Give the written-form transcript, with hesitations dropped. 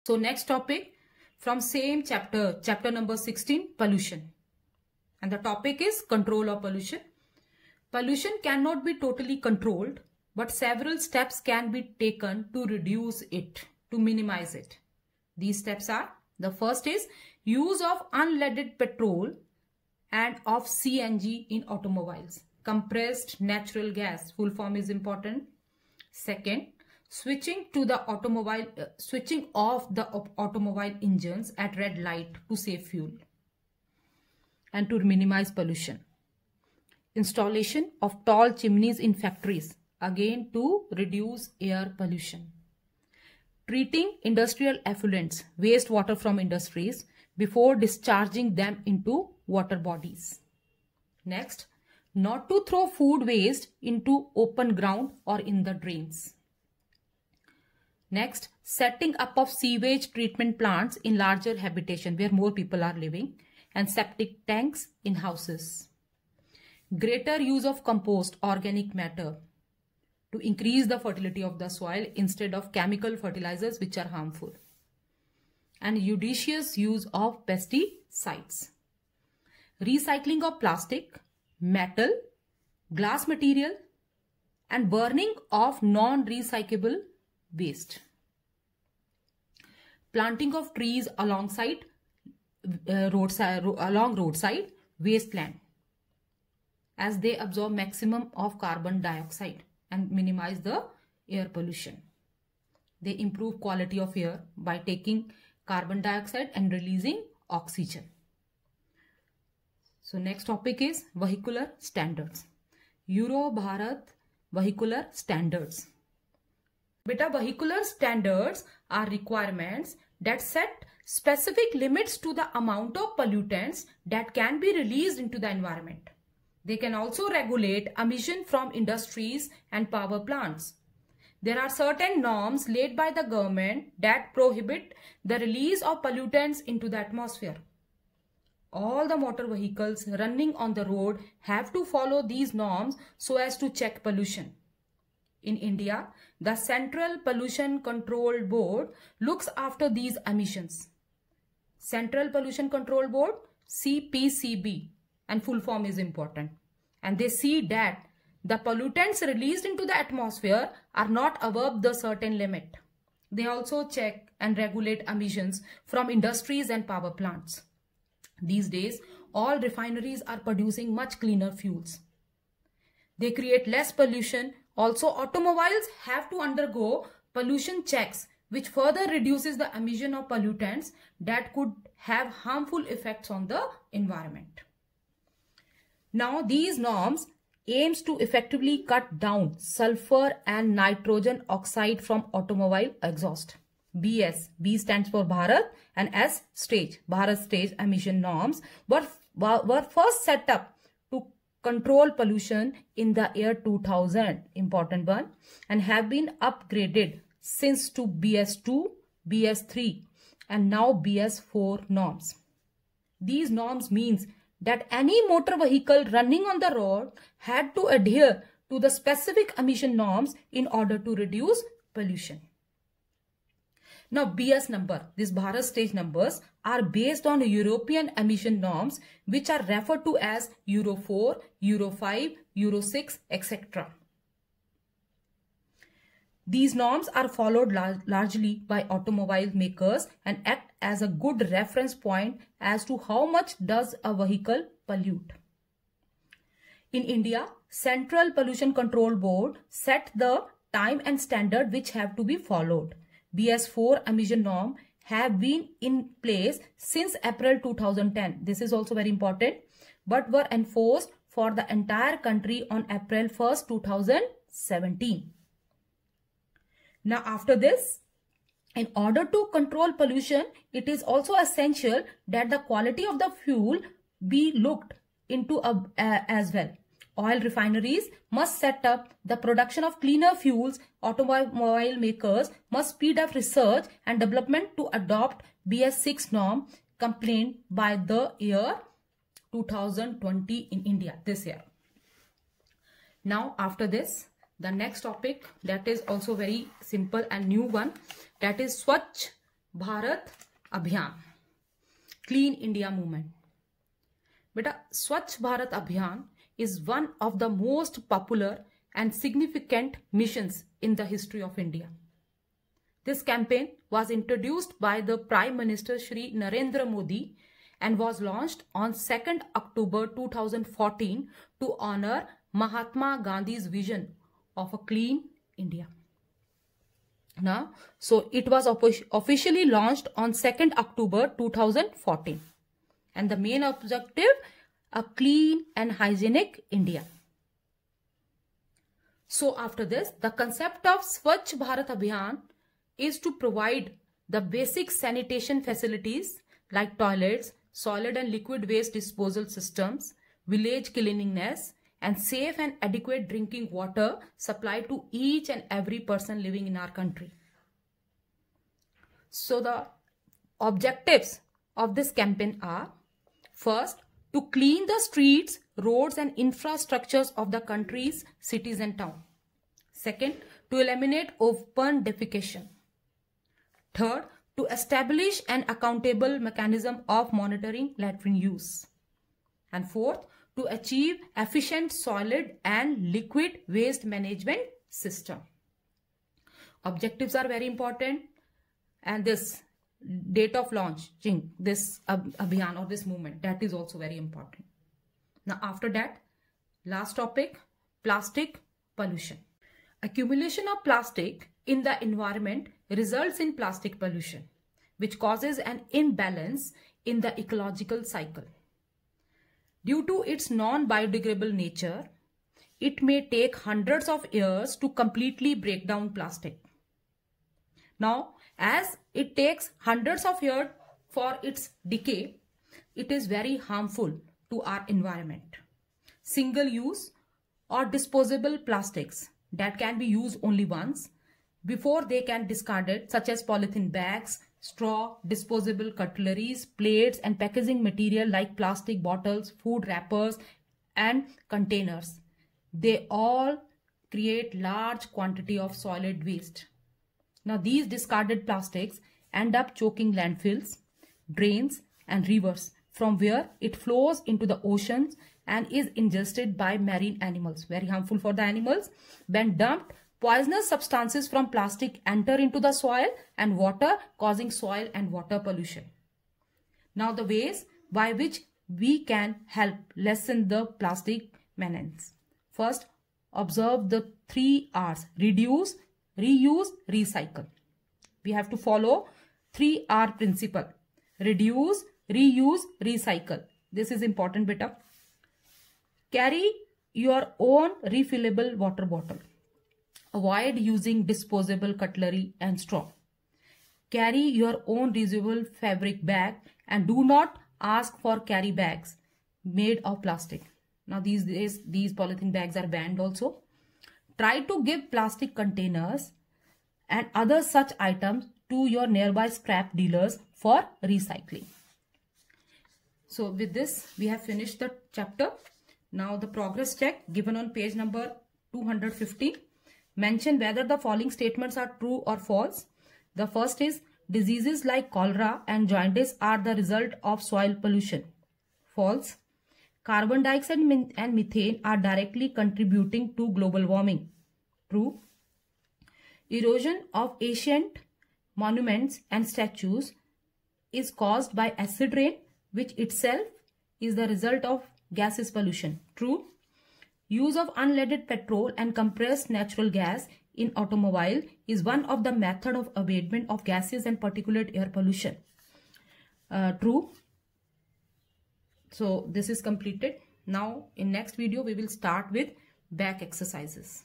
So next topic from same chapter, chapter number 16, pollution. And the topic is control of pollution. Pollution cannot be totally controlled, but several steps can be taken to reduce it, to minimize it. These steps are, the first is use of unleaded petrol and of CNG in automobiles. Compressed natural gas, full form is important. Second, switching off the automobile engines at red light to save fuel and to minimize pollution. Installation of tall chimneys in factories, again to reduce air pollution. Treating industrial effluents, wastewater from industries, before discharging them into water bodies. Next, not to throw food waste into open ground or in the drains. Next, setting up of sewage treatment plants in larger habitation where more people are living, and septic tanks in houses. Greater use of compost, organic matter, to increase the fertility of the soil instead of chemical fertilizers which are harmful. And judicious use of pesticides. Recycling of plastic, metal, glass material, and burning of non-recyclable waste. Planting of trees alongside roadside wasteland, as they absorb maximum of carbon dioxide and minimize the air pollution. They improve quality of air by taking carbon dioxide and releasing oxygen. So next topic is vehicular standards. Euro Bharat vehicular standards. Beta, vehicular standards are requirements that set specific limits to the amount of pollutants that can be released into the environment. They can also regulate emission from industries and power plants. There are certain norms laid by the government that prohibit the release of pollutants into the atmosphere. All the motor vehicles running on the road have to follow these norms so as to check pollution. In India, the Central Pollution Control Board looks after these emissions. Central Pollution Control Board, CPCB, and full form is important. And they see that the pollutants released into the atmosphere are not above the certain limit. They also check and regulate emissions from industries and power plants. These days, all refineries are producing much cleaner fuels. They create less pollution. Also, automobiles have to undergo pollution checks, which further reduces the emission of pollutants that could have harmful effects on the environment. Now, these norms aims to effectively cut down sulfur and nitrogen oxide from automobile exhaust. BS, B stands for Bharat, and S stage, Bharat stage emission norms were first set up to control pollution in the year 2000, important one, and have been upgraded since to BS2, BS3 and now BS4 norms. These norms means that any motor vehicle running on the road had to adhere to the specific emission norms in order to reduce pollution. Now BS number, these Bharat stage numbers are based on European emission norms which are referred to as Euro 4, Euro 5, Euro 6, etc. These norms are followed largely by automobile makers and act as a good reference point as to how much does a vehicle pollute. In India, Central Pollution Control Board set the time and standard which have to be followed. BS4 emission norm have been in place since April 2010. This is also very important, but were enforced for the entire country on April 1st, 2017. Now after this, in order to control pollution, it is also essential that the quality of the fuel be looked into as well. Oil refineries must set up the production of cleaner fuels. Automobile makers must speed up research and development to adopt BS6 norm compliant by the year 2020 in India, this year. Now after this, the next topic that is also very simple and new one, that is Swachh Bharat अभियान, clean India movement. बेटा स्वच्छ भारत अभियान is one of the most popular and significant missions in the history of India. This campaign was introduced by the Prime Minister Shri Narendra Modi and was launched on 2nd October 2014 to honor Mahatma Gandhi's vision of a clean India. Now, so it was officially launched on 2nd October 2014, and the main objective, a clean and hygienic India. So after this, the concept of Swachh Bharat Abhiyan is to provide the basic sanitation facilities like toilets, solid and liquid waste disposal systems, village cleanliness, and safe and adequate drinking water supplied to each and every person living in our country. So the objectives of this campaign are: first, to clean the streets, roads and infrastructures of the country's cities and towns. Second, to eliminate open defecation. Third, to establish an accountable mechanism of monitoring latrine use. And fourth, to achieve efficient solid and liquid waste management system. Objectives are very important, and this date of launching this abhiyan or this movement, that is also very important. Now after that, last topic, plastic pollution. Accumulation of plastic in the environment results in plastic pollution, which causes an imbalance in the ecological cycle. Due to its non-biodegradable nature, it may take hundreds of years to completely break down plastic. Now, as it takes hundreds of years for its decay, it is very harmful to our environment. Single-use or disposable plastics that can be used only once before they can be discarded, such as polythene bags, straw, disposable cutleries, plates and packaging material like plastic bottles, food wrappers and containers. They all create large quantity of solid waste. Now these discarded plastics end up choking landfills, drains and rivers, from where it flows into the oceans and is ingested by marine animals. Very harmful for the animals. When dumped, poisonous substances from plastic enter into the soil and water, causing soil and water pollution. Now the ways by which we can help lessen the plastic menace. First, observe the 3 R's: reduce, reuse, recycle. We have to follow 3R principle: reduce, reuse, recycle. This is important, beta. Carry your own refillable water bottle. Avoid using disposable cutlery and straw. Carry your own reusable fabric bag and do not ask for carry bags made of plastic. Now these days, these polythene bags are banned also. Try to give plastic containers and other such items to your nearby scrap dealers for recycling. So with this, we have finished the chapter. Now the progress check given on page number 215. Mention whether the following statements are true or false. The first is, diseases like cholera and jaundice are the result of soil pollution. False. Carbon dioxide and methane are directly contributing to global warming. True. Erosion of ancient monuments and statues is caused by acid rain, which itself is the result of gases pollution. True. Use of unleaded petrol and compressed natural gas in automobile is one of the method of abatement of gases and particulate air pollution. True. So this is completed. Now in next video we will start with back exercises.